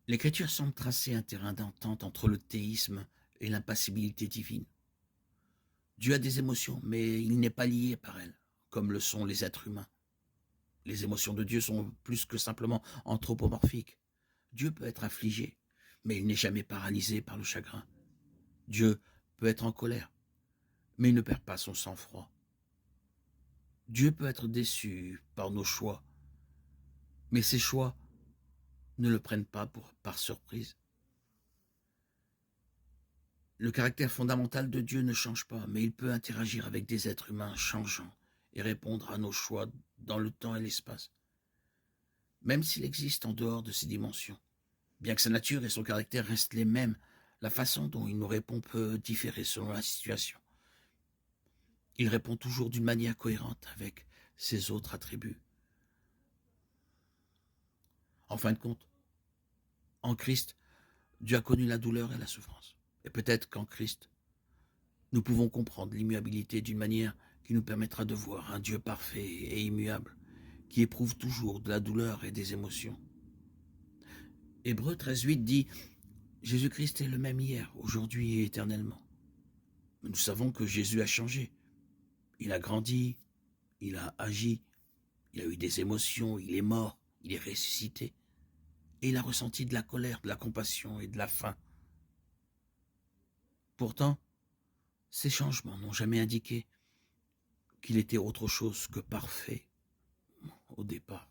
L'Écriture semble tracer un terrain d'entente entre le théisme et l'impassibilité divine. Dieu a des émotions, mais il n'est pas lié par elles, comme le sont les êtres humains. Les émotions de Dieu sont plus que simplement anthropomorphiques. Dieu peut être affligé, mais il n'est jamais paralysé par le chagrin. Dieu peut être en colère, mais il ne perd pas son sang-froid. Dieu peut être déçu par nos choix, mais ces choix ne le prennent pas par surprise. Le caractère fondamental de Dieu ne change pas, mais il peut interagir avec des êtres humains changeants et répondre à nos choix dans le temps et l'espace, même s'il existe en dehors de ces dimensions. Bien que sa nature et son caractère restent les mêmes, la façon dont il nous répond peut différer selon la situation. Il répond toujours d'une manière cohérente avec ses autres attributs. En fin de compte, en Christ, Dieu a connu la douleur et la souffrance. Et peut-être qu'en Christ, nous pouvons comprendre l'immuabilité d'une manière qui nous permettra de voir un Dieu parfait et immuable, qui éprouve toujours de la douleur et des émotions. Hébreux 13.8 dit « Jésus-Christ est le même hier, aujourd'hui et éternellement ». Nous savons que Jésus a changé. Il a grandi, il a agi, il a eu des émotions, il est mort, il est ressuscité. Et il a ressenti de la colère, de la compassion et de la faim. Pourtant, ces changements n'ont jamais indiqué qu'il était autre chose que parfait au départ.